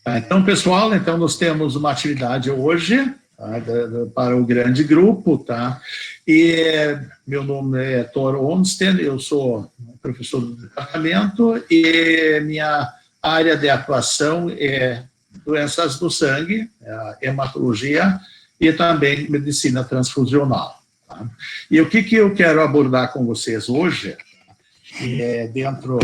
Então, pessoal, então nós temos uma atividade hoje, tá, para o grande grupo, tá? E meu nome é Thor Onsten, eu sou professor do departamento e minha área de atuação é doenças do sangue, hematologia e também medicina transfusional. Tá? E o que eu quero abordar com vocês hoje, dentro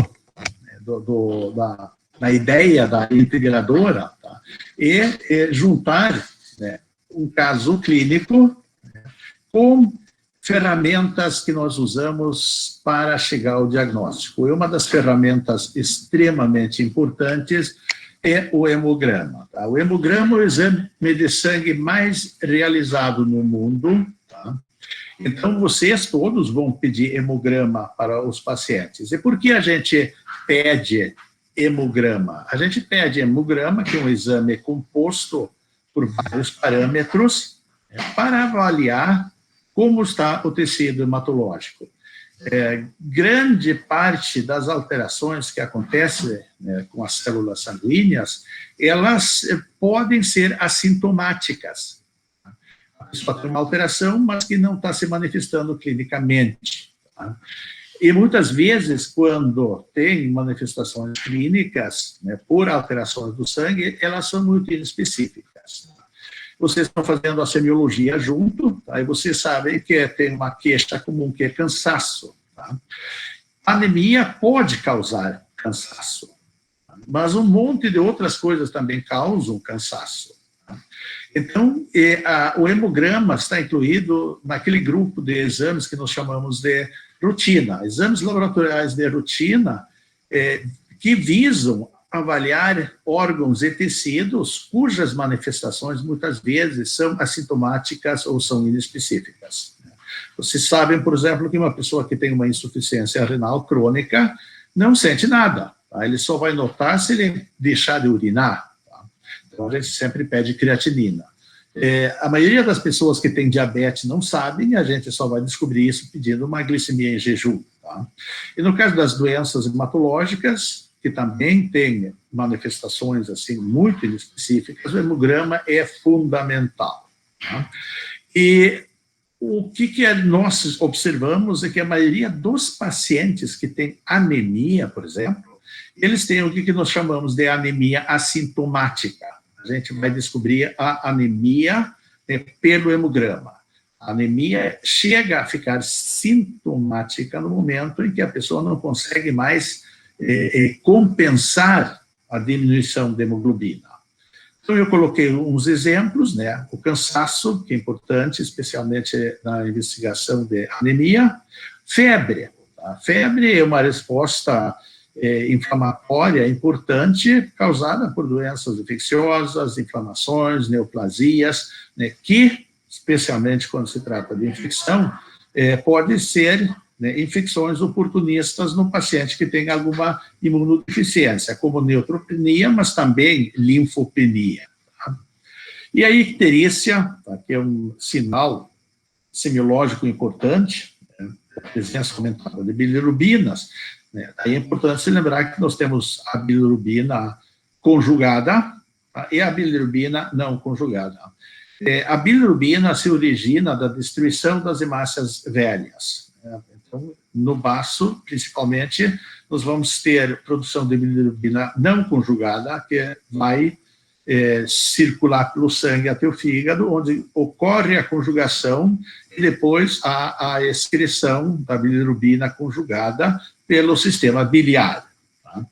da ideia da integradora, tá? É juntar, né, um caso clínico, né, com ferramentas que nós usamos para chegar ao diagnóstico. E uma das ferramentas extremamente importantes é o hemograma. Tá? O hemograma é o exame de sangue mais realizado no mundo. Tá? Então, vocês todos vão pedir hemograma para os pacientes. E por que a gente pede hemograma? A gente pede hemograma, que é um exame composto por vários parâmetros, para avaliar como está o tecido hematológico. Grande parte das alterações que acontecem, né, com as células sanguíneas, elas podem ser assintomáticas. A pessoa tem uma alteração, mas que não está se manifestando clinicamente. Tá? E muitas vezes, quando tem manifestações clínicas, né, por alterações do sangue, elas são muito inespecíficas. Vocês estão fazendo a semiologia junto, tá? E vocês sabem que tem uma queixa comum, que é cansaço. Tá? Anemia pode causar cansaço, tá? Mas um monte de outras coisas também causam cansaço. Tá? Então, o hemograma está incluído naquele grupo de exames que nós chamamos de rotina, exames laboratoriais de rotina, que visam avaliar órgãos e tecidos cujas manifestações muitas vezes são assintomáticas ou são inespecíficas. Vocês sabem, por exemplo, que uma pessoa que tem uma insuficiência renal crônica não sente nada, tá? Ele só vai notar se ele deixar de urinar. Tá? Então, a gente sempre pede creatinina. A maioria das pessoas que têm diabetes não sabem, a gente só vai descobrir isso pedindo uma glicemia em jejum. Tá? E no caso das doenças hematológicas, que também tem manifestações assim muito inespecíficas, o hemograma é fundamental. Tá? E o que nós observamos é que a maioria dos pacientes que têm anemia, por exemplo, eles têm o que nós chamamos de anemia assintomática. A gente vai descobrir a anemia, né, pelo hemograma. A anemia chega a ficar sintomática no momento em que a pessoa não consegue mais compensar a diminuição da hemoglobina. Então, eu coloquei uns exemplos, né? O cansaço, que é importante, especialmente na investigação de anemia. Febre. A febre é uma resposta inflamatória importante, causada por doenças infecciosas, inflamações, neoplasias, né? Que, especialmente quando se trata de infecção, pode ser, né, infecções oportunistas no paciente que tem alguma imunodeficiência, como neutropenia, mas também linfopenia. Tá? E a icterícia, tá, que é um sinal semiológico importante, né, a presença aumentada de bilirubinas, né, é importante se lembrar que nós temos a bilirubina conjugada, tá, e a bilirubina não conjugada. A bilirubina se origina da destruição das hemácias velhas. Né? Então, no baço, principalmente, nós vamos ter produção de bilirubina não conjugada, que vai circular pelo sangue até o fígado, onde ocorre a conjugação e depois a excreção da bilirubina conjugada pelo sistema biliar. Tá?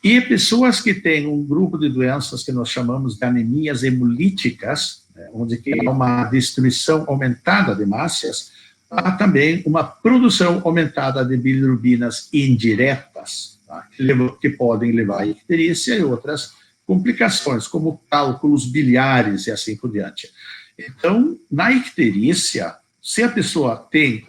E pessoas que têm um grupo de doenças que nós chamamos de anemias hemolíticas, né, onde há uma destruição aumentada de hemácias, há também uma produção aumentada de bilirubinas indiretas, tá, que podem levar à icterícia e outras complicações, como cálculos biliares e assim por diante. Então, na icterícia, se a pessoa tem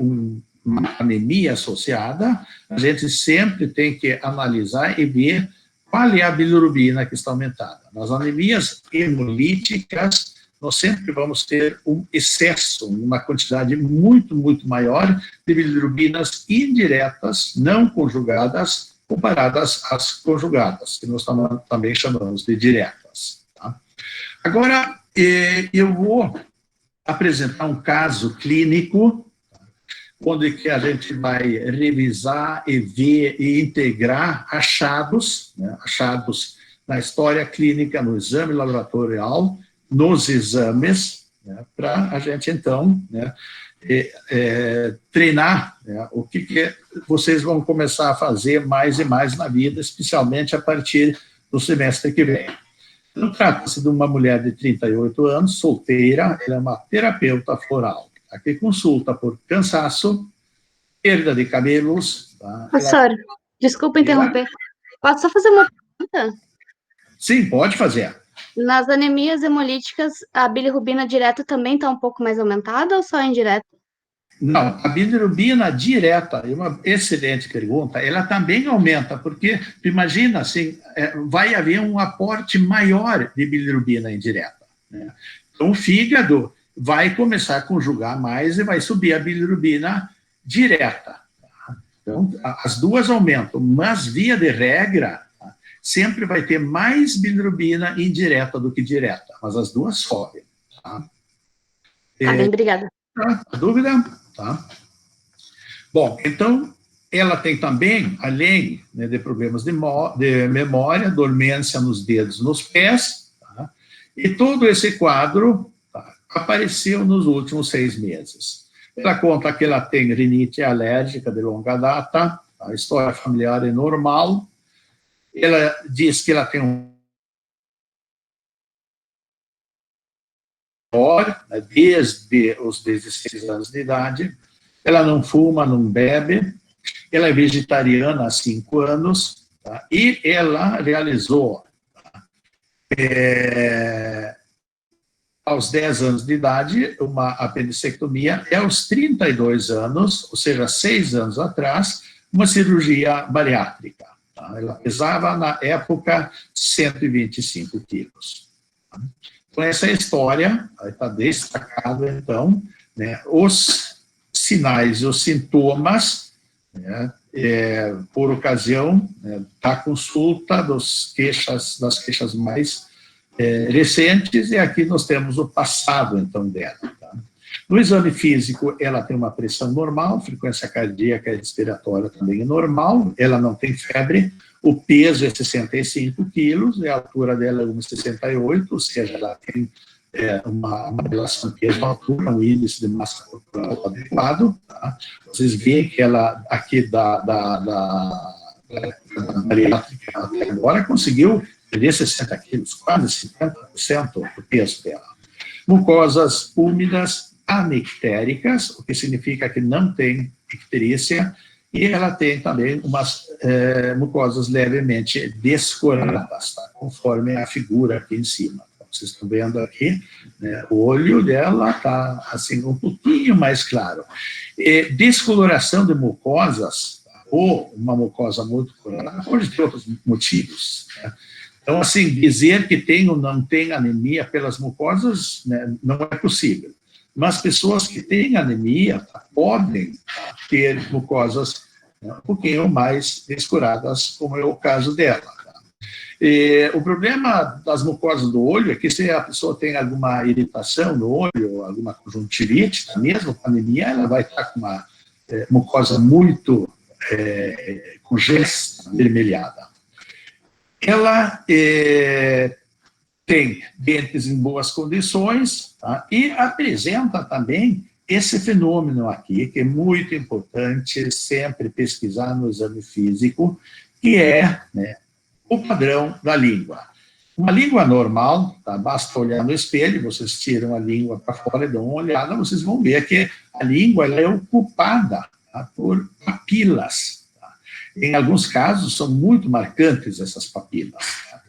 uma anemia associada, a gente sempre tem que analisar e ver qual é a bilirubina que está aumentada. Nas anemias hemolíticas, nós sempre vamos ter um excesso, uma quantidade muito, muito maior de bilirubinas indiretas, não conjugadas, comparadas às conjugadas, que nós também chamamos de diretas. Agora, eu vou apresentar um caso clínico, onde que a gente vai revisar e ver e integrar achados, né, achados na história clínica, no exame laboratorial, nos exames, né, para a gente, então, né, treinar, né, o que vocês vão começar a fazer mais e mais na vida, especialmente a partir do semestre que vem. Então, trata-se de uma mulher de 38 anos, solteira, ela é uma terapeuta floral, que consulta por cansaço, perda de cabelos. Tá? Professor, desculpa interromper. Posso só fazer uma pergunta? Sim, pode fazer. Nas anemias hemolíticas, a bilirrubina direta também está um pouco mais aumentada ou só indireta? Não, a bilirrubina direta, é uma excelente pergunta, ela também aumenta, porque, imagina, assim, vai haver um aporte maior de bilirrubina indireta, né? Então, o fígado vai começar a conjugar mais e vai subir a bilirrubina direta. Tá? Então, as duas aumentam, mas, via de regra, tá, sempre vai ter mais bilirrubina indireta do que direta, mas as duas sobem. Tá? Tá bem, obrigada. A dúvida? Tá? Bom, então, ela tem também, além, né, de problemas de memória, dormência nos dedos, nos pés, tá? E todo esse quadro, tá, apareceu nos últimos 6 meses. Ela conta que ela tem rinite alérgica de longa data, a história familiar é normal, ela diz que ela tem desde os 16 anos de idade, ela não fuma, não bebe, ela é vegetariana há 5 anos, tá? E ela realizou, aos 10 anos de idade, uma apendicectomia, e aos 32 anos, ou seja, 6 anos atrás, uma cirurgia bariátrica. Tá? Ela pesava, na época, 125 quilos. Tá? Então, essa é a história, está destacado, então, né, os sinais e os sintomas, né, por ocasião, né, da consulta das queixas mais recentes, e aqui nós temos o passado, então, dela. Tá? No exame físico, ela tem uma pressão normal, frequência cardíaca e respiratória também é normal, ela não tem febre, o peso é 65 quilos, e a altura dela é 1,68, ou seja, ela tem uma relação peso-altura, um índice de massa corporal adequado. Tá? Vocês veem que ela, aqui da bariátrica até agora, conseguiu perder 60 quilos, quase 50% do peso dela. Mucosas úmidas anictéricas, o que significa que não tem icterícia, e ela tem também umas mucosas levemente descoladas, tá? Conforme a figura aqui em cima. Então, vocês estão vendo aqui, né, o olho dela está assim, um pouquinho mais claro. Descoloração de mucosas, tá? Ou uma mucosa muito colorada, pode ter outros motivos, né? Então, assim, dizer que tem ou não tem anemia pelas mucosas, né, não é possível. Mas pessoas que têm anemia, tá, podem ter mucosas, né, um pouquinho mais descuradas, como é o caso dela. Tá? O problema das mucosas do olho é que se a pessoa tem alguma irritação no olho, alguma conjuntivite, tá, mesmo com anemia, ela vai estar com uma mucosa muito congesta, avermelhada. Ela tem dentes em boas condições, tá? E apresenta também esse fenômeno aqui, que é muito importante sempre pesquisar no exame físico, que é, né, o padrão da língua. Uma língua normal, tá? Basta olhar no espelho, vocês tiram a língua para fora e dão uma olhada, vocês vão ver que a língua ela é ocupada, tá, por papilas. Em alguns casos, são muito marcantes essas papilas.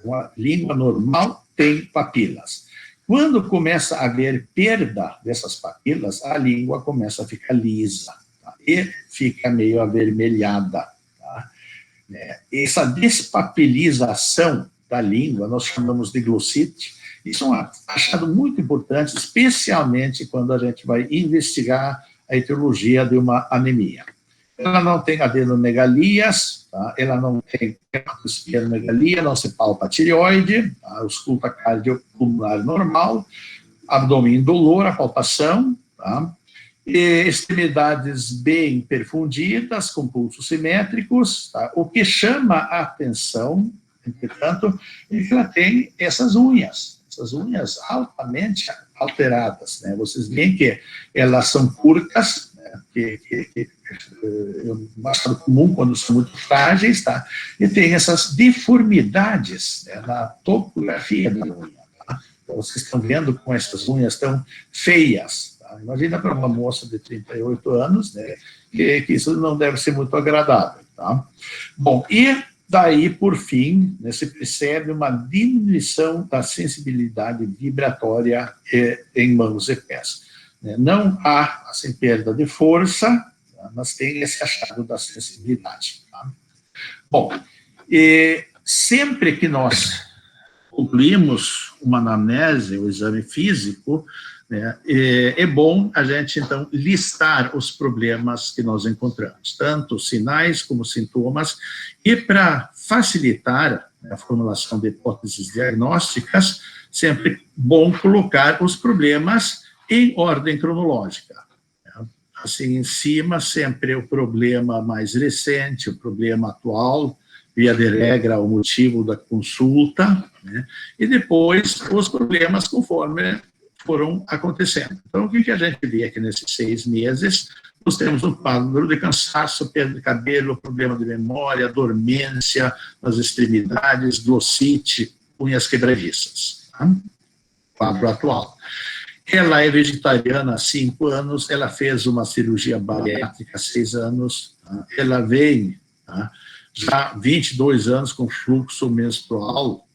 A língua normal tem papilas. Quando começa a haver perda dessas papilas, a língua começa a ficar lisa, tá? E fica meio avermelhada. Tá? Essa despapilização da língua, nós chamamos de glossite. Isso é um achado muito importante, especialmente quando a gente vai investigar a etiologia de uma anemia. ela não tem adenomegalias, tá? Ela não tem hepatosplenomegalia, não se palpa a tireoide, a ausculta cardiopulmonar normal, abdômen indolor, a palpação, tá? E extremidades bem perfundidas, com pulsos simétricos, tá? O que chama a atenção, entretanto, é que ela tem essas unhas altamente alteradas, né? Vocês veem que elas são curtas, né? que é bastante comum quando são muito frágeis, tá? E tem essas deformidades, né, na topografia da unha, tá? Então, vocês estão vendo como essas unhas tão feias, tá? Imagina para uma moça de 38 anos, né, que isso não deve ser muito agradável, tá? Bom, e daí, por fim, né, se percebe uma diminuição da sensibilidade vibratória em mãos e pés. Não há, assim, perda de força, tá, mas tem esse achado da sensibilidade. Tá? Bom, sempre que nós concluímos uma anamnese, o exame físico, né, é bom a gente, então, listar os problemas que nós encontramos, tanto sinais como sintomas, e para facilitar a formulação de hipóteses diagnósticas, sempre bom colocar os problemas em ordem cronológica. Assim, em cima, sempre o problema mais recente, o problema atual, via de regra, o motivo da consulta, né, e depois os problemas conforme foram acontecendo. Então, o que a gente vê aqui nesses 6 meses? Nós temos um quadro de cansaço, perda de cabelo, problema de memória, dormência nas extremidades, glossite, unhas quebradiças. Tá? Quadro atual. Ela é vegetariana há 5 anos, ela fez uma cirurgia bariátrica há 6 anos, tá? Ela vem, tá, já 22 anos com fluxo menstrual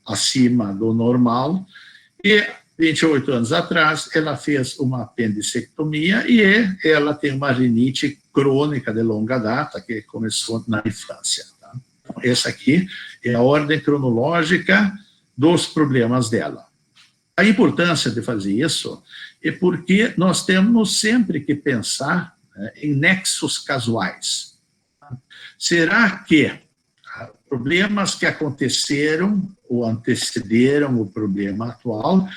acima do normal, e 28 anos atrás, ela fez uma apendicectomia e ela tem uma rinite crônica de longa data, que começou na infância. Tá? Então, essa aqui é a ordem cronológica dos problemas dela. A importância de fazer isso é porque nós temos sempre que pensar, né, em nexos casuais. Será que problemas que aconteceram ou antecederam o problema atual,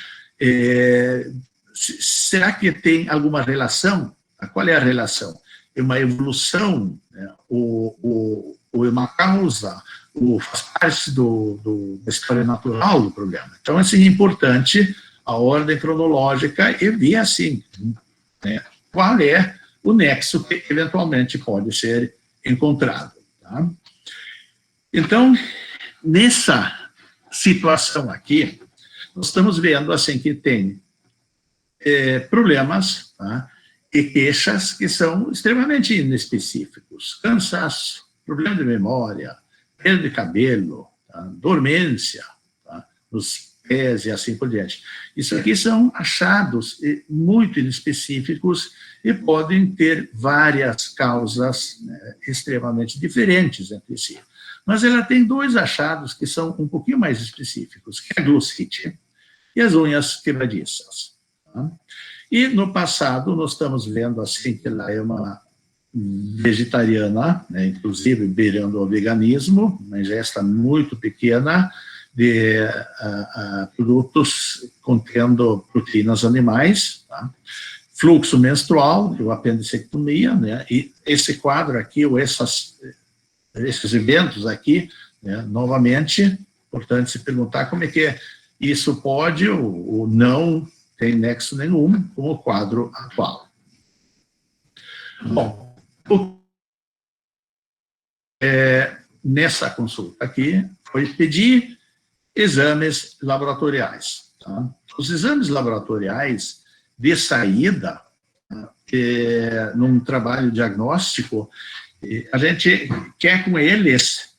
será que tem alguma relação? Qual é a relação? É uma evolução, né, ou é uma causa, ou faz parte da história natural do problema? Então, é assim, importante a ordem cronológica e ver assim, né, qual é o nexo que eventualmente pode ser encontrado. Tá? Então, nessa situação aqui, nós estamos vendo assim que tem problemas, tá, e queixas que são extremamente inespecíficos. Cansaço, problema de memória, perda de cabelo, tá, dormência, tá, nos pés e assim por diante. Isso aqui são achados muito inespecíficos e podem ter várias causas, né, extremamente diferentes entre si. Mas ela tem 2 achados que são um pouquinho mais específicos, que é a glossite e as unhas quebradiças. Tá? E no passado, nós estamos vendo assim que ela é uma vegetariana, né, inclusive beirando ao veganismo, uma ingesta muito pequena de produtos contendo proteínas animais, tá? Fluxo menstrual, a apendicectomia, né, e esse quadro aqui, ou esses eventos aqui, né, novamente, importante se perguntar como é que isso pode ou não tem nexo nenhum com o quadro atual. Bom, nessa consulta aqui, foi pedir exames laboratoriais. Tá? Os exames laboratoriais de saída, num trabalho diagnóstico, a gente quer com eles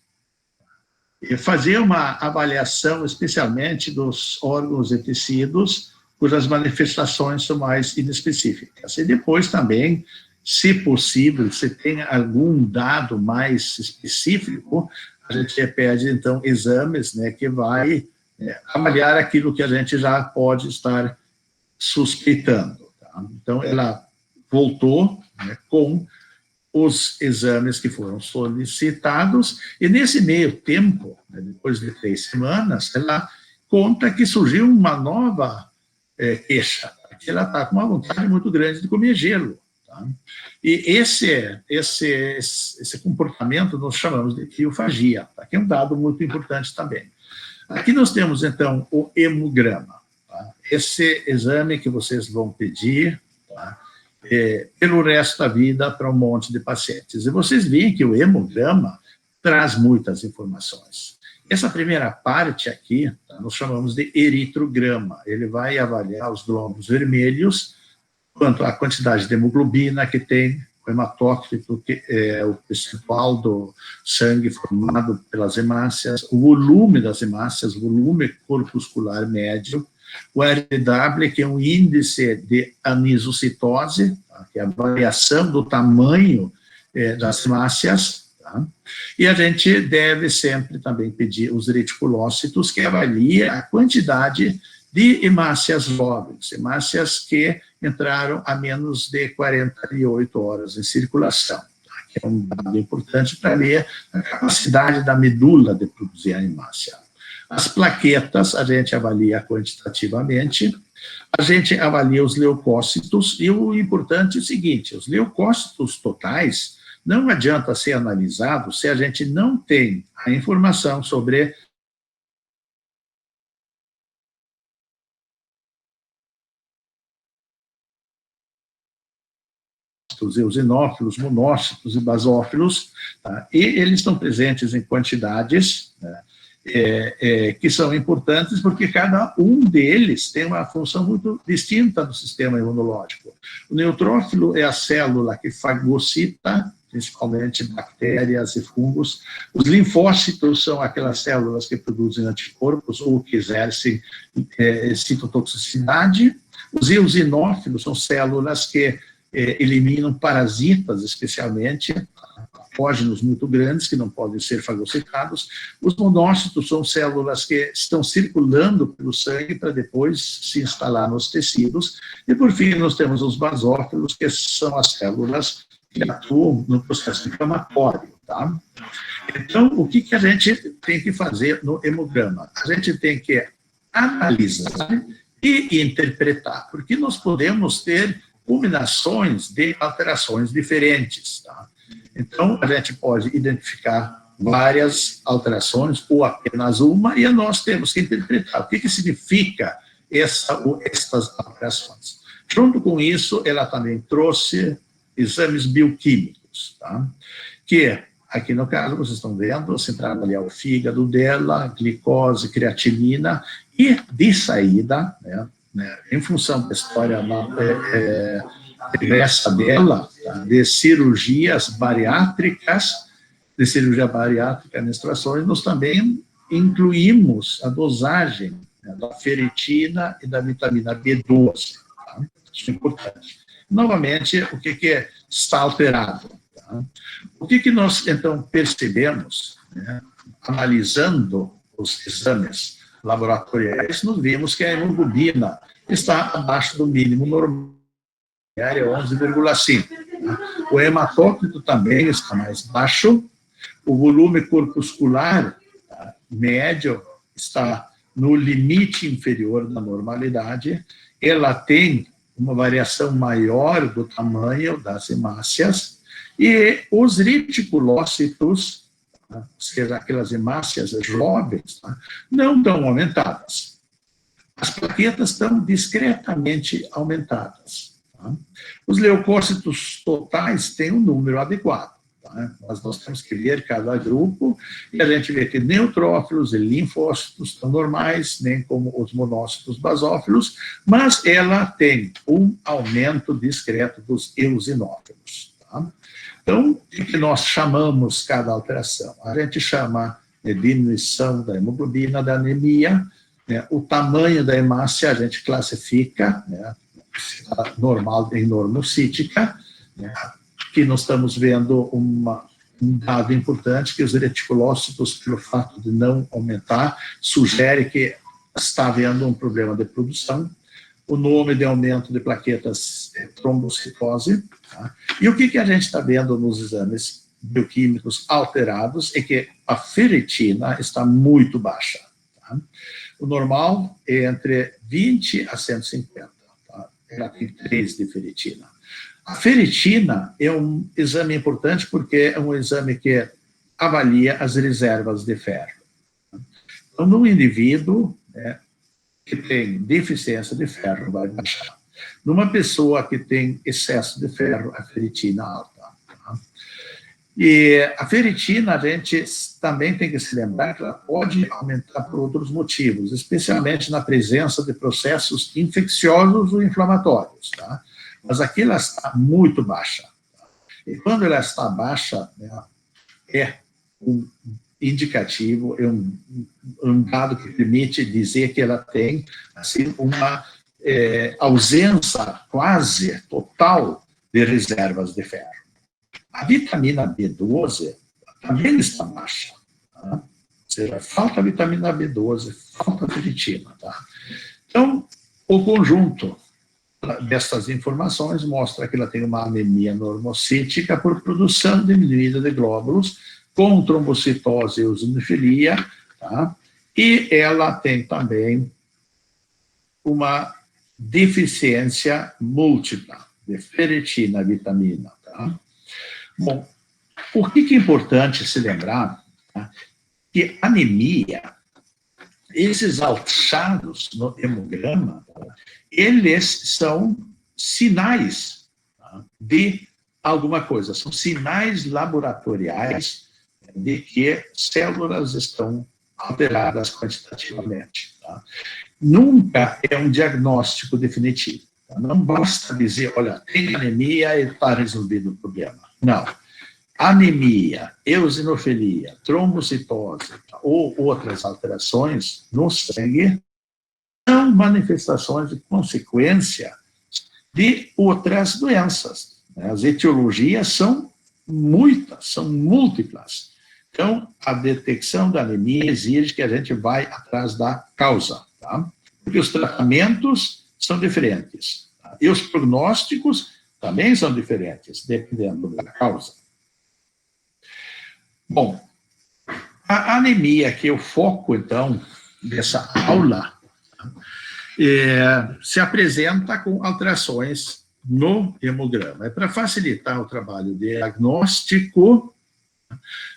fazer uma avaliação, especialmente dos órgãos e tecidos, cujas manifestações são mais inespecíficas. E depois também, se possível, se tem algum dado mais específico, a gente pede, então, exames, né, que vai avaliar aquilo que a gente já pode estar suspeitando. Tá? Então, ela voltou, né, com os exames que foram solicitados, e nesse meio tempo, né, depois de 3 semanas, ela conta que surgiu uma nova queixa, que ela está com uma vontade muito grande de comer gelo. Tá? E esse comportamento nós chamamos de criofagia, tá? Que é um dado muito importante também. Aqui nós temos, então, o hemograma. Tá? Esse exame que vocês vão pedir, tá? Pelo resto da vida para um monte de pacientes. E vocês veem que o hemograma traz muitas informações. Essa primeira parte aqui, tá, nós chamamos de eritrograma. Ele vai avaliar os glóbulos vermelhos, quanto à quantidade de hemoglobina que tem, o hematócrito, que é o percentual do sangue formado pelas hemácias, o volume das hemácias, o volume corpuscular médio, o RW, que é um índice de anisocitose, tá, que é a variação do tamanho das hemácias, tá? E a gente deve sempre também pedir os reticulócitos, que avalia a quantidade de hemácias jovens, hemácias que entraram a menos de 48 horas em circulação, tá? Que é um dado importante para ver a capacidade da medula de produzir a hemácia. As plaquetas a gente avalia quantitativamente, a gente avalia os leucócitos, e o importante é o seguinte: os leucócitos totais não adianta ser analisado se a gente não tem a informação sobre os eosinófilos, monócitos e basófilos, tá? E eles estão presentes em quantidades, né, que são importantes, porque cada um deles tem uma função muito distinta no sistema imunológico. O neutrófilo é a célula que fagocita, principalmente bactérias e fungos. Os linfócitos são aquelas células que produzem anticorpos ou que exercem citotoxicidade. Os eosinófilos são células que eliminam parasitas, especialmente patógenos muito grandes que não podem ser fagocitados. Os monócitos são células que estão circulando pelo sangue para depois se instalar nos tecidos. E, por fim, nós temos os basófilos, que são as células que atuam no processo inflamatório. Tá? Então, o que a gente tem que fazer no hemograma? A gente tem que analisar e interpretar, porque nós podemos ter combinações de alterações diferentes. Tá? Então, a gente pode identificar várias alterações ou apenas uma, e nós temos que interpretar o que significa essas alterações. Junto com isso, ela também trouxe exames bioquímicos, tá? Que, aqui no caso, vocês estão vendo, você trabalha o fígado dela, glicose, creatinina, e de saída, né, em função da história regressa dela, tá, de cirurgias bariátricas, de cirurgia bariátrica, menstruações, nós também incluímos a dosagem, né, da ferritina e da vitamina B12. Tá? Isso é importante. Novamente, o que está alterado? Tá? O que nós, então, percebemos, né, analisando os exames laboratoriais, nós vimos que a hemoglobina está abaixo do mínimo normal, é 11,5. O hematócrito também está mais baixo, o volume corpuscular, tá, médio está no limite inferior da normalidade, ela tem uma variação maior do tamanho das hemácias, e os reticulócitos, tá, ou seja, aquelas hemácias jovens, tá, não estão aumentadas. As plaquetas estão discretamente aumentadas. Tá? Os leucócitos totais têm um número adequado. Tá? Mas nós temos que ver cada grupo, e a gente vê que neutrófilos e linfócitos estão normais, nem como os monócitos basófilos, mas ela tem um aumento discreto dos eosinófilos. Tá? Então, o que nós chamamos cada alteração? A gente chama de diminuição da hemoglobina, da anemia, né? O tamanho da hemácia a gente classifica, né, normal em normocítica, né? Que nós estamos vendo um dado importante, que os reticulócitos, pelo fato de não aumentar, sugere que está havendo um problema de produção. O número de aumento de plaquetas trombocitose. Tá? E o que a gente está vendo nos exames bioquímicos alterados é que a ferritina está muito baixa. Tá? O normal é entre 20 a 150. Tá? Ela tem 3 de ferritina. A ferritina é um exame importante porque é um exame que avalia as reservas de ferro. Então, no indivíduo, né, que tem deficiência de ferro, vai baixar. Numa pessoa que tem excesso de ferro, a ferritina alta. Tá? E a ferritina, a gente também tem que se lembrar que ela pode aumentar por outros motivos, especialmente na presença de processos infecciosos ou inflamatórios. Tá? Mas aqui ela está muito baixa. Tá? E quando ela está baixa, né, é um indicativo, é um dado que permite dizer que ela tem assim, uma ausência quase total de reservas de ferro. A vitamina B12 também está baixa. Tá? Ou seja, falta vitamina B12, falta ferritina. Tá? Então, o conjunto dessas informações mostra que ela tem uma anemia normocítica por produção diminuída de glóbulos, com trombocitose e eosinofilia, tá? E ela tem também uma deficiência múltipla de ferritina, vitamina. Tá? Bom, o que é importante se lembrar, tá? Que anemia, esses achados no hemograma, tá? Eles são sinais, tá? De alguma coisa, são sinais laboratoriais de que células estão alteradas quantitativamente. Tá? Nunca é um diagnóstico definitivo. Tá? Não basta dizer, olha, tem anemia e está resolvido o problema. Não. Anemia, eosinofilia, trombocitose ou outras alterações no sangue são manifestações de consequência de outras doenças. As etiologias são muitas, são múltiplas. Então, a detecção da anemia exige que a gente vá atrás da causa, tá? Porque os tratamentos são diferentes, tá? E os prognósticos também são diferentes, dependendo da causa. Bom, a anemia, que é o foco, então, dessa aula, se apresenta com alterações no hemograma. É para facilitar o trabalho diagnóstico,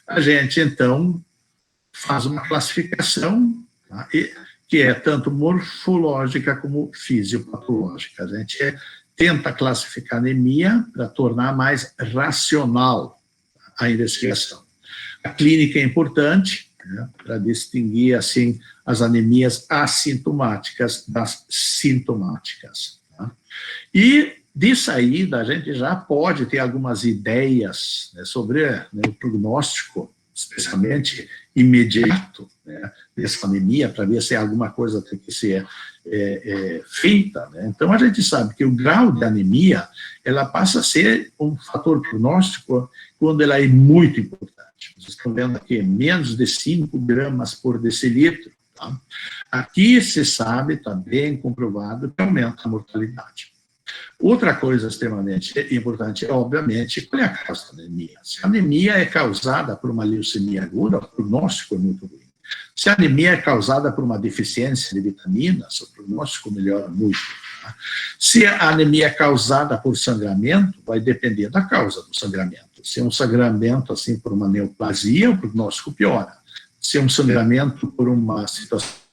a gente, então, faz uma classificação, tá? Que é tanto morfológica como fisiopatológica. A gente tenta classificar a anemia para tornar mais racional a investigação. A clínica é importante, né, para distinguir, assim, as anemias assintomáticas das sintomáticas. Tá? E, de saída, a gente já pode ter algumas ideias, né, sobre, né, o prognóstico, especialmente imediato, né, dessa anemia, para ver se alguma coisa tem que ser feita. Né? Então, a gente sabe que o grau de anemia, ela passa a ser um fator prognóstico quando ela é muito importante. Vocês estão vendo aqui, menos de 5 gramas por decilitro. Tá? Aqui se sabe, está bem comprovado, que aumenta a mortalidade. Outra coisa extremamente importante é, obviamente, qual é a causa da anemia. Se a anemia é causada por uma leucemia aguda, o prognóstico é muito ruim. Se a anemia é causada por uma deficiência de vitaminas, o prognóstico melhora muito. Tá? Se a anemia é causada por sangramento, vai depender da causa do sangramento. Se é um sangramento assim por uma neoplasia, o prognóstico piora. Se é um sangramento por uma situação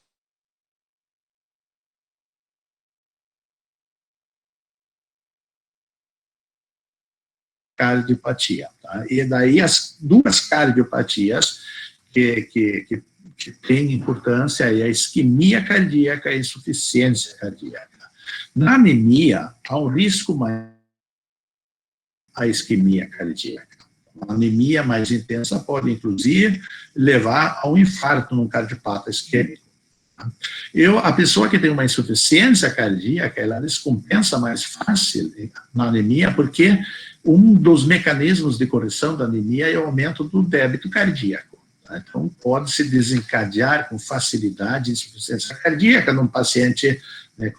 cardiopatia. Tá? E daí as duas cardiopatias que têm importância é a isquemia cardíaca e a insuficiência cardíaca. Na anemia, há um risco maior a isquemia cardíaca. A anemia mais intensa pode, inclusive, levar a um infarto num cardiopata isquêmico. A pessoa que tem uma insuficiência cardíaca, ela descompensa mais fácil na anemia, porque um dos mecanismos de correção da anemia é o aumento do débito cardíaco. Tá? Então, pode-se desencadear com facilidade insuficiência cardíaca num paciente, né,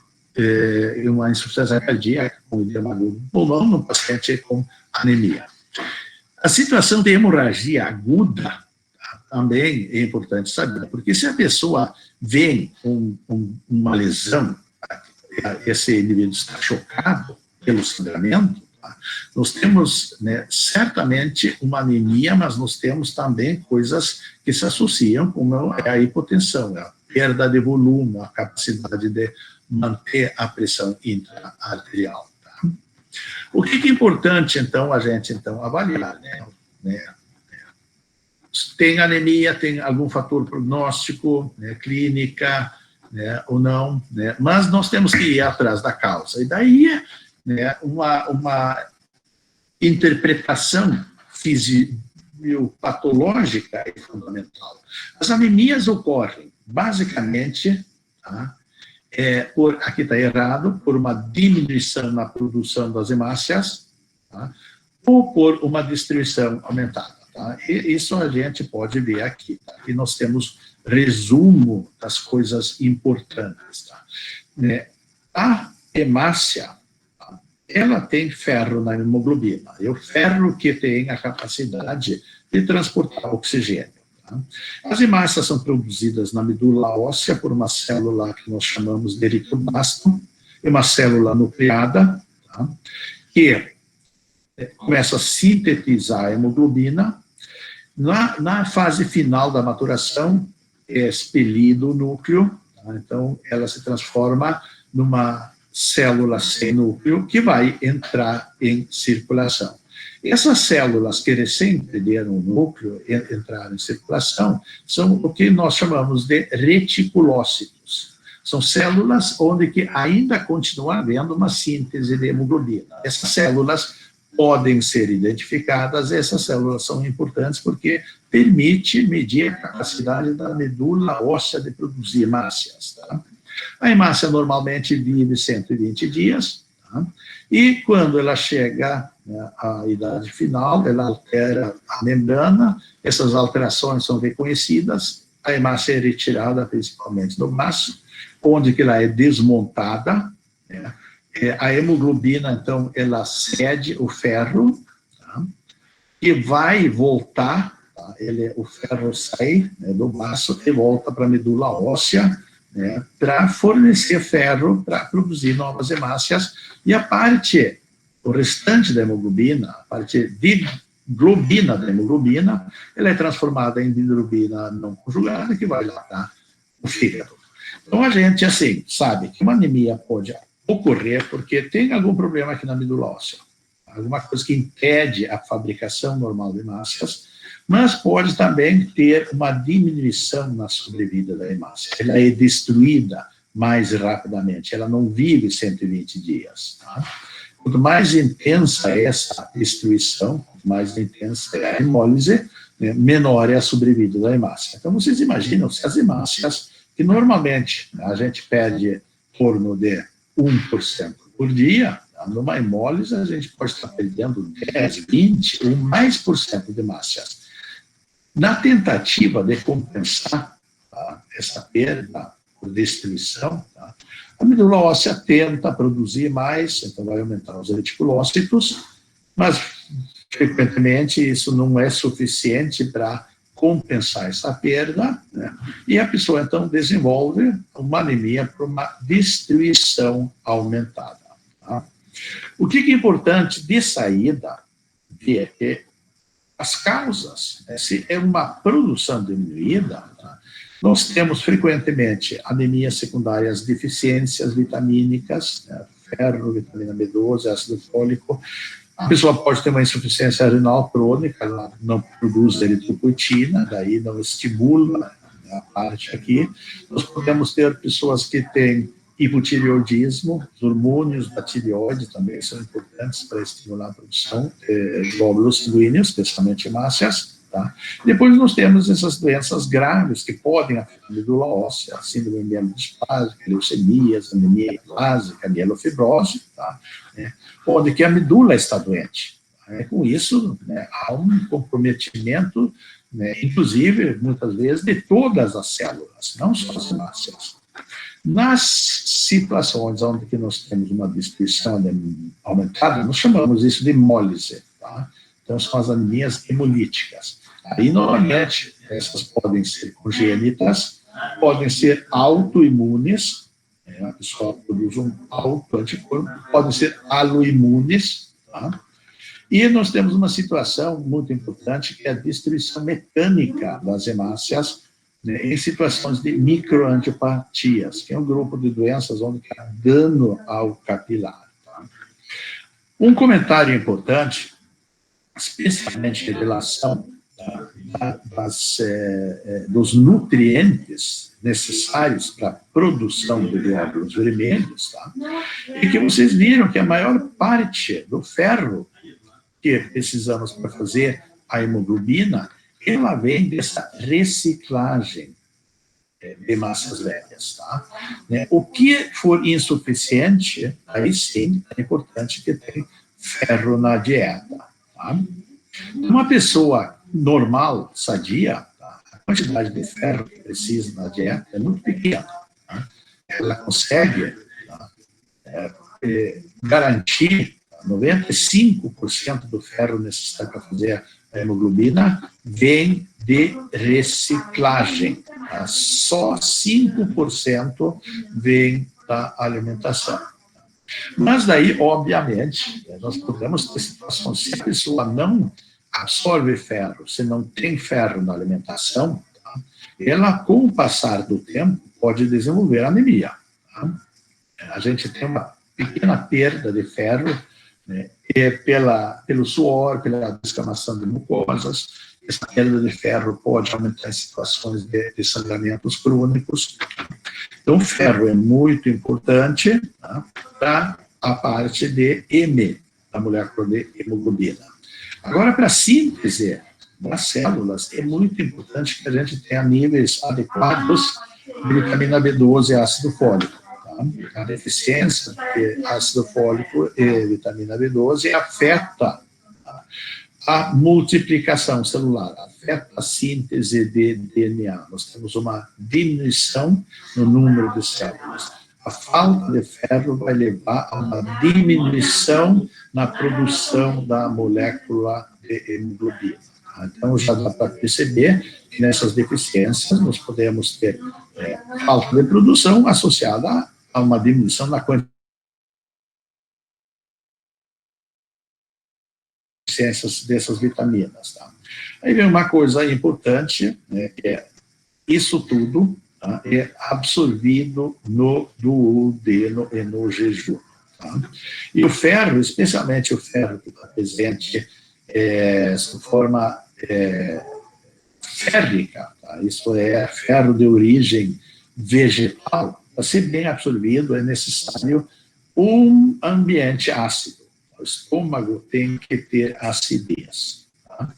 uma insuficiência cardíaca com edema agudo do pulmão no paciente com anemia. A situação de hemorragia aguda também é importante saber, porque se a pessoa vem com uma lesão, esse indivíduo está chocado pelo sangramento, tá? Nós temos, né, certamente uma anemia, mas nós temos também coisas que se associam com a hipotensão, a perda de volume, a capacidade de manter a pressão intra-arterial. Tá? O que é importante, então, a gente avaliar, né? Tem anemia, tem algum fator prognóstico, né, clínica, né, ou não, né, mas nós temos que ir atrás da causa. E daí, né, uma interpretação fisiopatológica é fundamental. As anemias ocorrem, basicamente, tá, aqui está errado, por uma diminuição na produção das hemácias, tá, ou por uma destruição aumentada. Tá? E isso a gente pode ver aqui. Tá? Aqui nós temos resumo das coisas importantes. Tá? A hemácia, tá? Ela tem ferro na hemoglobina. É o ferro que tem a capacidade de transportar oxigênio. Tá? As hemácias são produzidas na medula óssea por uma célula que nós chamamos de eritroblasto, é uma célula nucleada, tá? Que começa a sintetizar a hemoglobina. Na fase final da maturação, é expelido o núcleo, tá? Então ela se transforma numa célula sem núcleo que vai entrar em circulação. Essas células que recém perderam o núcleo, entraram em circulação, são o que nós chamamos de reticulócitos. São células onde que ainda continua havendo uma síntese de hemoglobina. Essas células podem ser identificadas, essas células são importantes porque permite medir a capacidade da medula óssea de produzir hemácias. Tá? A hemácia normalmente vive 120 dias, tá? E quando ela chega, né, à idade final, ela altera a membrana, essas alterações são reconhecidas, a hemácia é retirada principalmente do braço, onde que ela é desmontada, né? A hemoglobina, então, ela cede o ferro, tá? E vai voltar, tá? O ferro sai, né, do baço e volta para a medula óssea, né, para fornecer ferro para produzir novas hemácias, e o restante da hemoglobina, a parte de globina da hemoglobina, ela é transformada em bilirrubina não conjugada, que vai lá para o fígado. Então, a gente, assim, sabe que uma anemia pode ocorrer porque tem algum problema aqui na medula óssea, alguma coisa que impede a fabricação normal de hemácias, mas pode também ter uma diminuição na sobrevida da hemácia. Ela é destruída mais rapidamente, ela não vive 120 dias. Tá? Quanto mais intensa é essa destruição, quanto mais intensa é a hemólise, né, menor é a sobrevida da hemácia. Então, vocês imaginam se as hemácias, que normalmente a gente perde em torno de 1% por dia, numa hemólise a gente pode estar perdendo 10, 20 ou mais por cento de hemácias. Na tentativa de compensar, tá, essa perda por destruição, tá, a medula óssea tenta produzir mais, então vai aumentar os reticulócitos, mas frequentemente isso não é suficiente para compensar essa perda, né? E a pessoa, então, desenvolve uma anemia por uma destruição aumentada. Tá? O que é importante de saída é que as causas, né, se é uma produção diminuída, tá? Nós temos frequentemente anemias secundárias, deficiências vitamínicas, né, ferro, vitamina B12, ácido fólico. A pessoa pode ter uma insuficiência renal crônica, ela não produz eritropoetina, daí não estimula a parte aqui. Nós podemos ter pessoas que têm hipotireoidismo, os hormônios da tireoide também são importantes para estimular a produção de glóbulos sanguíneos, especialmente hemácias. Tá? Depois nós temos essas doenças graves que podem afetar a medula óssea, síndrome mielodisplásica, leucemias, anemia plásica, mielofibrose, tá? Onde que a medula está doente. Tá? Com isso, né, há um comprometimento, né, inclusive, muitas vezes, de todas as células, não só as hemácias. Nas situações onde que nós temos uma destruição aumentada, nós chamamos isso de hemólise, tá? Então, são as anemias hemolíticas. Aí, normalmente, essas podem ser congênitas, podem ser autoimunes, a pessoa produz um autoanticorpo, podem ser aloimunes, tá? E nós temos uma situação muito importante, que é a destruição mecânica das hemácias, né, em situações de microangiopatias, que é um grupo de doenças onde há dano ao capilar. Tá? Um comentário importante, especialmente em relação dos nutrientes necessários para a produção de glóbulos vermelhos, tá? E que vocês viram que a maior parte do ferro que precisamos para fazer a hemoglobina, ela vem dessa reciclagem de massas velhas, tá? O que for insuficiente, aí sim é importante que tenha ferro na dieta, tá? Uma pessoa normal, sadia, tá? A quantidade de ferro que precisa na dieta é muito pequena, tá? Ela consegue, tá, garantir 95% do ferro necessário para fazer a hemoglobina vem de reciclagem. Tá? Só 5% vem da alimentação. Mas daí, obviamente, nós podemos ter situações, se a pessoa não absorve ferro, se não tem ferro na alimentação, tá? Ela, com o passar do tempo, pode desenvolver anemia. Tá? A gente tem uma pequena perda de ferro, né, pelo suor, pela descamação de mucosas. Essa perda de ferro pode aumentar em situações de sangramentos crônicos. Então, o ferro é muito importante, tá, para a parte de M, da molécula de hemoglobina. Agora, para a síntese das células, é muito importante que a gente tenha níveis adequados de vitamina B12 e ácido fólico. A deficiência de ácido fólico e vitamina B12 afeta a multiplicação celular, afeta a síntese de DNA. Nós temos uma diminuição no número de células. A falta de ferro vai levar a uma diminuição na produção da molécula de hemoglobina. Então, já dá para perceber que nessas deficiências nós podemos ter falta de produção associada a uma diminuição na quantidade dessas vitaminas. Tá? Aí vem uma coisa importante, né, que é isso tudo, tá, é absorvido no duodeno e no jejum. Tá? E o ferro, especialmente o ferro que está presente de forma férrica, tá? Isso é ferro de origem vegetal, para ser bem absorvido é necessário um ambiente ácido. O estômago tem que ter acidez. Tá?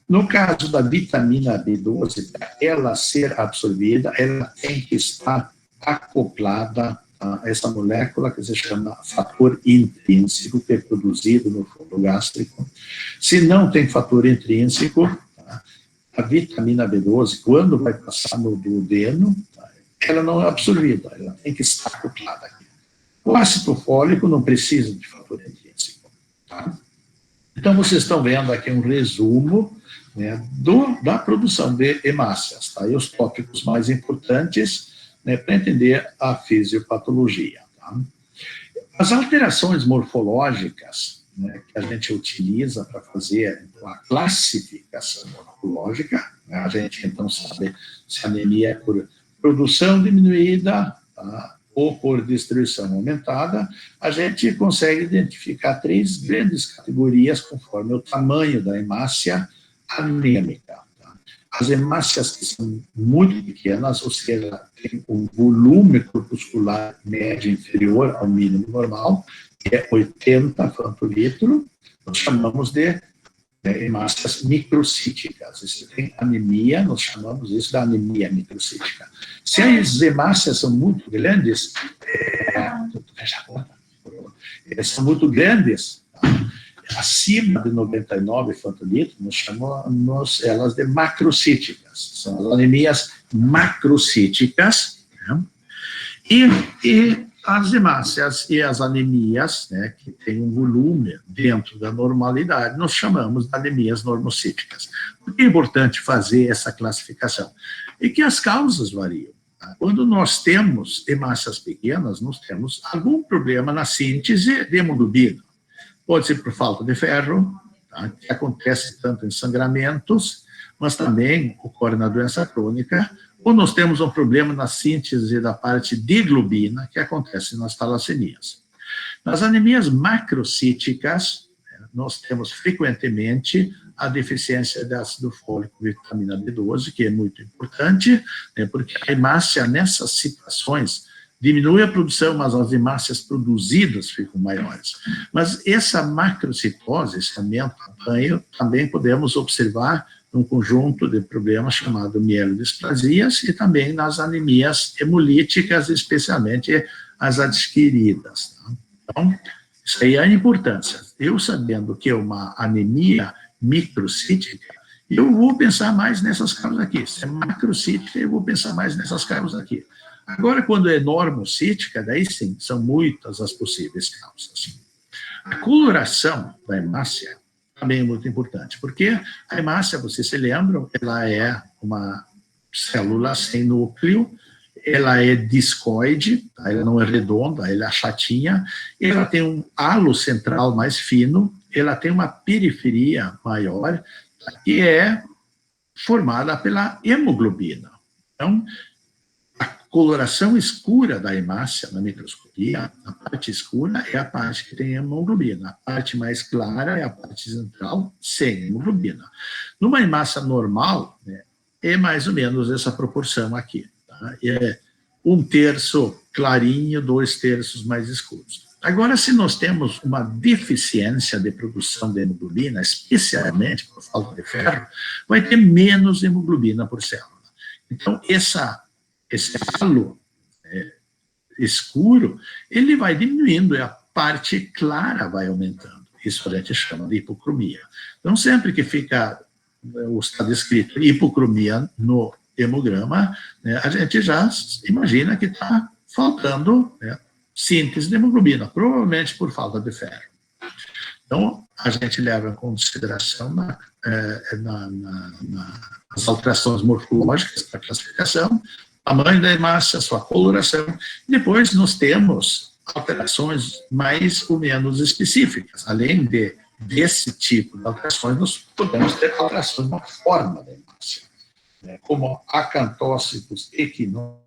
No caso da vitamina B12, para ela ser absorvida, ela tem que estar acoplada a essa molécula que se chama fator intrínseco, que é produzido no fundo gástrico. Se não tem fator intrínseco, tá, a vitamina B12, quando vai passar no duodeno, tá, ela não é absorvida, ela tem que estar acoplada aqui. O ácido fólico não precisa de fator intrínseco. Tá? Então, vocês estão vendo aqui um resumo, né, da produção de hemácias, tá? E os tópicos mais importantes, né, para entender a fisiopatologia. Tá? As alterações morfológicas, né, que a gente utiliza para fazer a classificação morfológica, né, a gente então sabe se a anemia é por produção diminuída, tá, ou por destruição aumentada, a gente consegue identificar 3 grandes categorias conforme o tamanho da hemácia anêmica. Tá? As hemácias que são muito pequenas, ou seja, tem um volume corpuscular médio inferior ao mínimo normal, que é 80 fantolitro, nós chamamos de hemácias microcíticas. Se tem anemia, nós chamamos isso de anemia microcítica. Se as hemácias são muito grandes, são muito grandes, acima de 99 fantolitros, nós chamamos elas de macrocíticas. São as anemias macrocíticas. Né? E as hemácias e as anemias, né, que têm um volume dentro da normalidade, nós chamamos de anemias normocíticas. Por que é importante fazer essa classificação? É que as causas variam. Tá? Quando nós temos hemácias pequenas, nós temos algum problema na síntese de hemoglobina. Pode ser por falta de ferro, tá? Que acontece tanto em sangramentos, mas também ocorre na doença crônica, ou nós temos um problema na síntese da parte de globina, que acontece nas talassemias. Nas anemias macrocíticas, nós temos frequentemente a deficiência de ácido fólico e vitamina B12, que é muito importante, né, porque a hemácia nessas situações diminui a produção, mas as hemácias produzidas ficam maiores. Mas essa macrocitose, esse aumento do tamanho, também podemos observar num conjunto de problemas chamado mielodisplasias e também nas anemias hemolíticas, especialmente as adquiridas. Tá? Então, isso aí é a importância. Eu sabendo que é uma anemia microcítica, eu vou pensar mais nessas causas aqui. Se é macrocítica, eu vou pensar mais nessas causas aqui. Agora, quando é normocítica, daí sim, são muitas as possíveis causas. A coloração da hemácia também é muito importante, porque a hemácia, vocês se lembram, ela é uma célula sem núcleo, ela é discoide, tá? Ela não é redonda, ela é chatinha, ela tem um halo central mais fino, ela tem uma periferia maior, tá? Que é formada pela hemoglobina. Então, a coloração escura da hemácia na microscopia, a parte escura é a parte que tem hemoglobina, a parte mais clara é a parte central sem hemoglobina. Numa hemácia normal, né, é mais ou menos essa proporção aqui. Tá? É 1/3 clarinho, 2/3 mais escuros. Agora, se nós temos uma deficiência de produção de hemoglobina, especialmente por falta de ferro, vai ter menos hemoglobina por célula. Então, esse halo escuro, ele vai diminuindo e a parte clara vai aumentando. Isso a gente chama de hipocromia. Então, sempre que fica, está descrito hipocromia no hemograma, né, a gente já imagina que está faltando, né, síntese de hemoglobina, provavelmente por falta de ferro. Então, a gente leva em consideração as alterações morfológicas da classificação, tamanho da hemácia, sua coloração. Depois nós temos alterações mais ou menos específicas. Além desse tipo de alterações, nós podemos ter alterações na forma da hemácia, né, como acantócitos, equinócitos,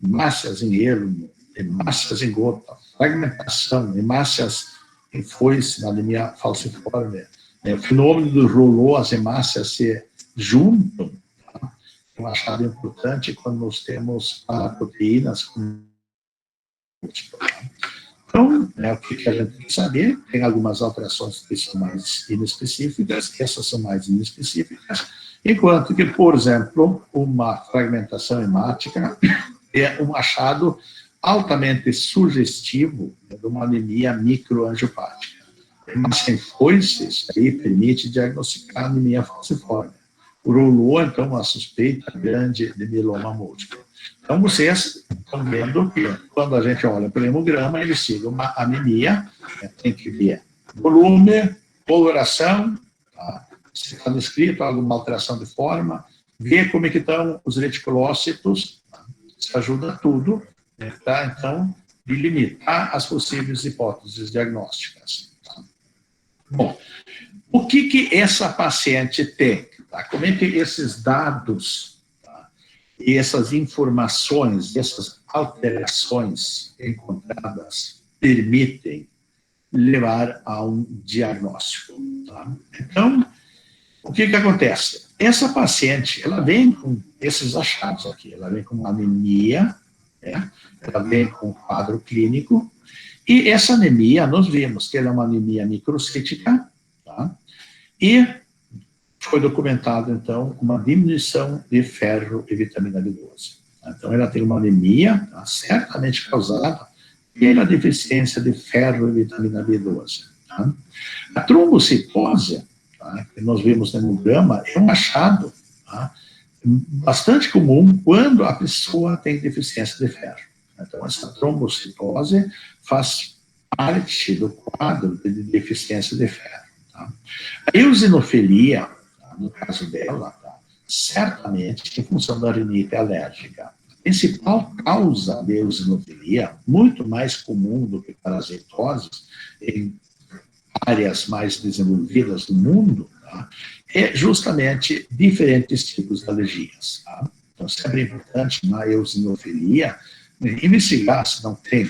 hemácias em ermo, hemácias em gota, fragmentação, hemácias em foice, na anemia falciforme. O fenômeno do rolô, as hemácias se juntam. Um achado importante quando nós temos proteínas. Então, o que a gente tem que saber? Tem algumas alterações que são mais inespecíficas, essas são mais inespecíficas, enquanto que, por exemplo, uma fragmentação hemática é um achado altamente sugestivo, né, de uma anemia microangiopática. Mas sem foices, aí permite diagnosticar anemia falciforme. O rolô, então, uma suspeita grande de mieloma múltiplo. Então, vocês estão vendo que, quando a gente olha para o hemograma, ele siga uma anemia, né, tem que ver volume, coloração, tá? Se está descrito alguma alteração de forma, ver como é que estão os reticulócitos, tá? Isso ajuda tudo, né, tá? Então, de limitar as possíveis hipóteses diagnósticas. Tá? Bom, o que essa paciente tem? Tá? Como é que esses dados, tá, e essas informações, essas alterações encontradas permitem levar a um diagnóstico? Tá? Então, o que acontece? Essa paciente, ela vem com esses achados aqui, ela vem com anemia, né? Ela vem com quadro clínico, e essa anemia, nós vimos que ela é uma anemia microcítica, tá? E foi documentado, então, uma diminuição de ferro e vitamina B12. Então, ela tem uma anemia, tá, certamente causada pela deficiência de ferro e vitamina B12. Tá? A trombocitose, tá, que nós vimos no hemograma, é um achado, tá, bastante comum quando a pessoa tem deficiência de ferro. Então, essa trombocitose faz parte do quadro de deficiência de ferro. Tá? A eosinofilia, tá, no caso dela, tá, certamente em função da rinite alérgica. A principal causa de eosinofilia, muito mais comum do que parasitoses, em áreas mais desenvolvidas do mundo, tá, é justamente diferentes tipos de alergias. Tá? Então, sempre é importante na eosinofilia investigar se não tem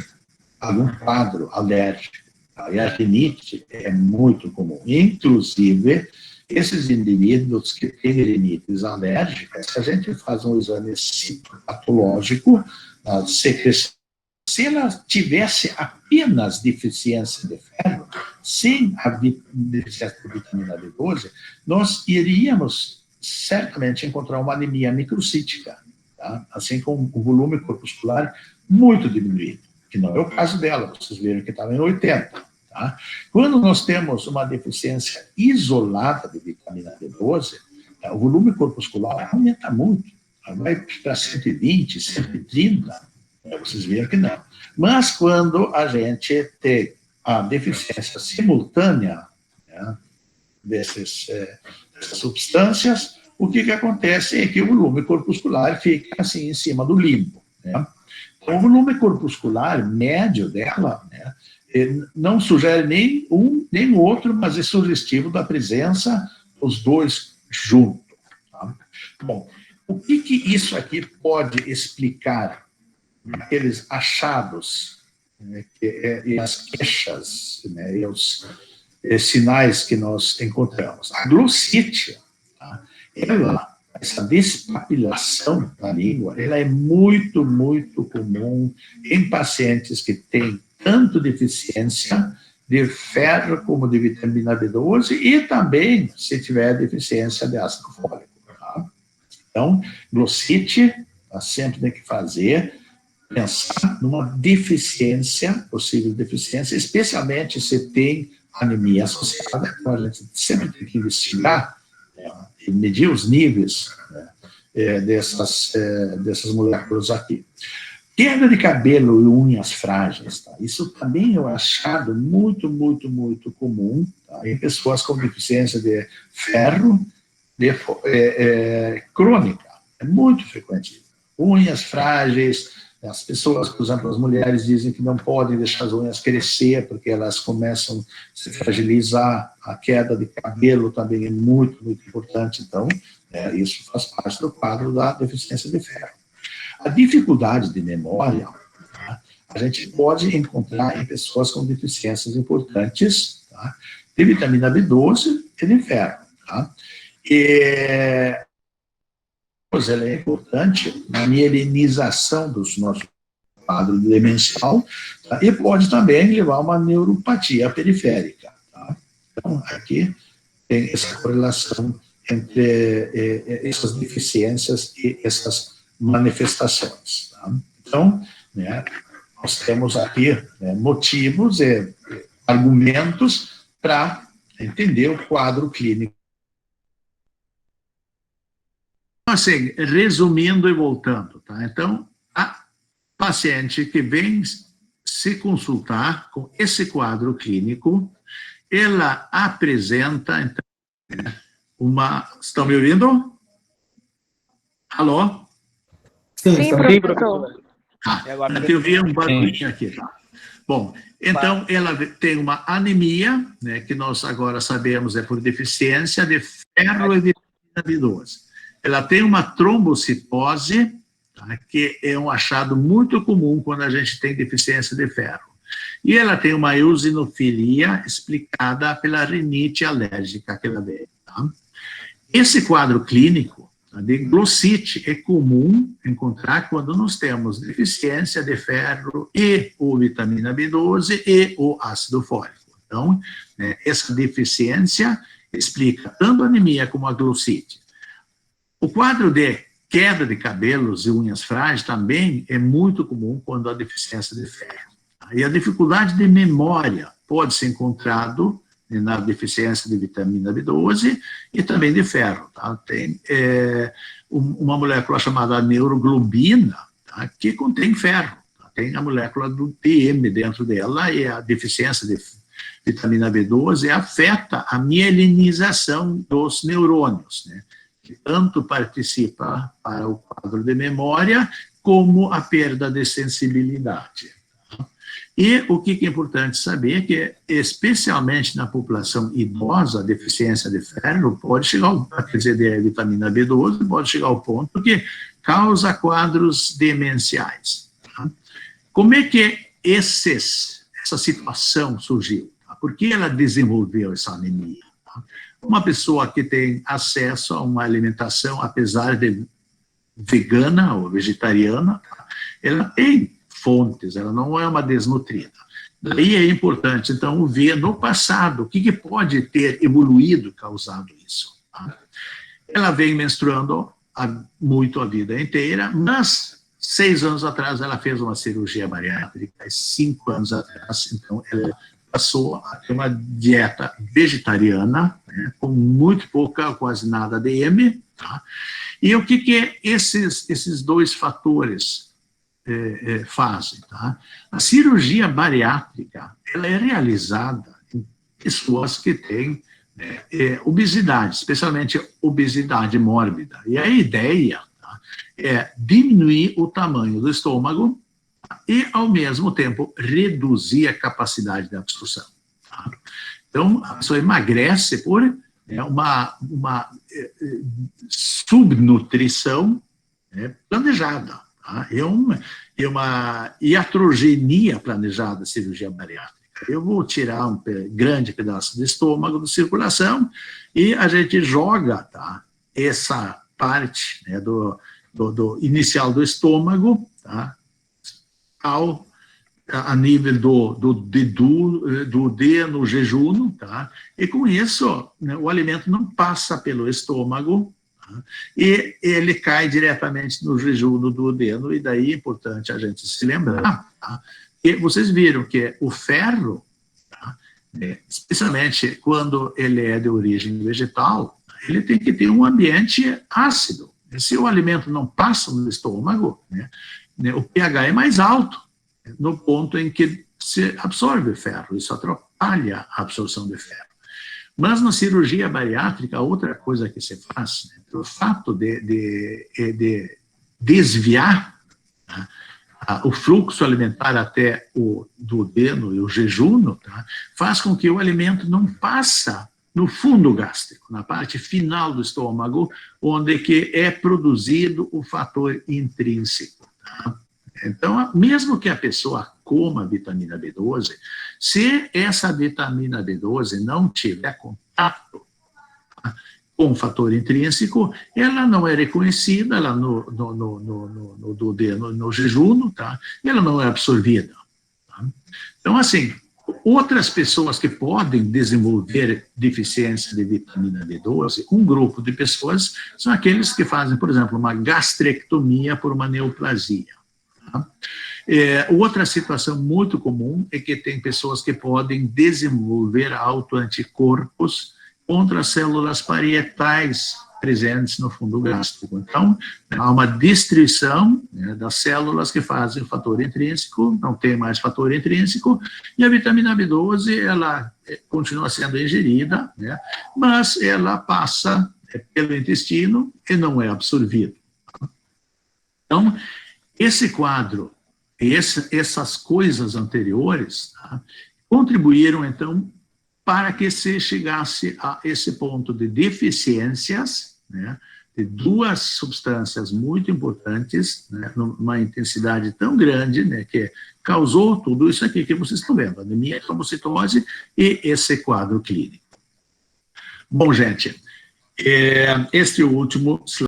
algum quadro alérgico. Tá? E a rinite é muito comum. Inclusive, esses indivíduos que têm rinites alérgicas, se a gente faz um exame citopatológico, se ela tivesse apenas deficiência de ferro, sem a deficiência de vitamina B12, nós iríamos certamente encontrar uma anemia microcítica, tá? Assim com o volume corpuscular muito diminuído, que não é o caso dela, vocês viram que estava em 80. Tá? Quando nós temos uma deficiência isolada de vitamina B12, tá, o volume corpuscular aumenta muito, tá? Vai para 120, 130, vocês viram que não. Mas quando a gente tem a deficiência simultânea, né, dessas substâncias, o que acontece é que o volume corpuscular fica assim em cima do limbo. Né? Então, o volume corpuscular médio dela, né, não sugere nem um nem o outro, mas é sugestivo da presença dos dois juntos. Tá? Bom, o que isso aqui pode explicar? Aqueles achados, né, e as queixas, né, e os sinais que nós encontramos. A glossite, tá? Essa despapilação da língua, ela é muito, muito comum em pacientes que têm tanto deficiência de ferro como de vitamina B12 e também se tiver deficiência de ácido fólico. Tá? Então, glossite, tá, sempre tem que pensar numa deficiência, possível deficiência, especialmente se tem anemia associada, então a gente sempre tem que investigar, né, e medir os níveis, né, dessas moléculas aqui. Queda de cabelo e unhas frágeis, tá? Isso também é um achado muito, muito, muito comum, tá, em pessoas com deficiência de ferro crônica. É muito frequente. Unhas frágeis. As pessoas, por exemplo, as mulheres dizem que não podem deixar as unhas crescer porque elas começam a se fragilizar. A queda de cabelo também é muito, muito importante. Então, isso faz parte do quadro da deficiência de ferro. A dificuldade de memória, tá, a gente pode encontrar em pessoas com deficiências importantes, tá, de vitamina B12 e de ferro. Tá? Ela é importante na mielinização dos nossos quadros demencial, tá? E pode também levar a uma neuropatia periférica. Tá? Então, aqui tem essa correlação entre essas deficiências e essas manifestações. Tá? Então, né, nós temos aqui, né, motivos e argumentos para entender o quadro clínico. Assim, resumindo e voltando, tá? Então, a paciente que vem se consultar com esse quadro clínico, ela apresenta, então, Estão me ouvindo? Alô? Sim, professor. Eu vi um barulhinho aqui, tá? Bom, então, ela tem uma anemia, né, que nós agora sabemos é por deficiência de ferro e vitamina B12. Ela tem uma trombocitose, tá, que é um achado muito comum quando a gente tem deficiência de ferro. E ela tem uma eosinofilia explicada pela rinite alérgica que ela veio. Tá? Esse quadro clínico, tá, de glossite é comum encontrar quando nós temos deficiência de ferro e ou vitamina B12 e ou ácido fólico. Então, né, essa deficiência explica tanto a anemia como a glossite. O quadro de queda de cabelos e unhas frágeis também é muito comum quando há deficiência de ferro. E a dificuldade de memória pode ser encontrado na deficiência de vitamina B12 e também de ferro. Tá? Tem uma molécula chamada neuroglobina, tá? Que contém ferro. Tá? Tem a molécula do TM dentro dela e a deficiência de vitamina B12 afeta a mielinização dos neurônios, né? Que tanto participa para o quadro de memória como a perda de sensibilidade. E o que é importante saber é que, especialmente na população idosa, a deficiência de ferro pode chegar quer dizer, de vitamina B12, pode chegar ao ponto que causa quadros demenciais. Tá? Como é que essa situação surgiu? Tá? Por que ela desenvolveu essa anemia? Tá? Uma pessoa que tem acesso a uma alimentação, apesar de vegana ou vegetariana, tá? Ela tem fontes, ela não é uma desnutrida. Daí é importante, então, ver no passado o que pode ter evoluído causado isso. Tá? Ela vem menstruando muito a vida inteira, mas 6 anos atrás ela fez uma cirurgia bariátrica, 5 anos atrás, então ela passou a ter uma dieta vegetariana, né, com muito pouca, quase nada de M. Tá? E o que esses dois fatores fazem? Tá? A cirurgia bariátrica ela é realizada em pessoas que têm obesidade, especialmente obesidade mórbida. E a ideia, tá, é diminuir o tamanho do estômago e, ao mesmo tempo, reduzir a capacidade de absorção. Tá? Então, a pessoa emagrece por uma subnutrição planejada. Tá? É uma iatrogenia planejada, cirurgia bariátrica. Eu vou tirar um grande pedaço do estômago da circulação e a gente joga, tá, essa parte, né, do inicial do estômago, tá, a nível do D no jejum, tá, e com isso, né, o alimento não passa pelo estômago, tá, e ele cai diretamente no jejum do duodeno, e daí é importante a gente se lembrar, tá, e vocês viram que o ferro, tá, especialmente quando ele é de origem vegetal, ele tem que ter um ambiente ácido. Se o alimento não passa no estômago, né, o pH é mais alto, no ponto em que se absorve ferro. Isso atrapalha a absorção de ferro. Mas na cirurgia bariátrica, outra coisa que se faz, né, o fato de desviar, né, o fluxo alimentar até o duodeno e o jejum, tá, faz com que o alimento não passa no fundo gástrico, na parte final do estômago, onde que é produzido o fator intrínseco. Tá? Então, mesmo que a pessoa coma vitamina B12, se essa vitamina B12 não tiver contato, tá, com o fator intrínseco, ela não é reconhecida ela no duodeno, no jejum, tá? E ela não é absorvida. Tá? Então, assim, outras pessoas que podem desenvolver deficiência de vitamina B12, um grupo de pessoas são aqueles que fazem, por exemplo, uma gastrectomia por uma neoplasia. Tá? Outra situação muito comum é que tem pessoas que podem desenvolver autoanticorpos contra as células parietais presentes no fundo gástrico. Então, há uma destruição, né, das células que fazem o fator intrínseco, não tem mais fator intrínseco, e a vitamina B12, ela continua sendo ingerida, né, mas ela passa pelo intestino e não é absorvida. Então, esse quadro, essas coisas anteriores, tá, contribuíram, então, para que se chegasse a esse ponto de deficiências, né, de duas substâncias muito importantes, né, numa intensidade tão grande, né, que causou tudo isso aqui que vocês estão vendo, anemia, trombocitose e esse quadro clínico. Bom, gente, este último slide.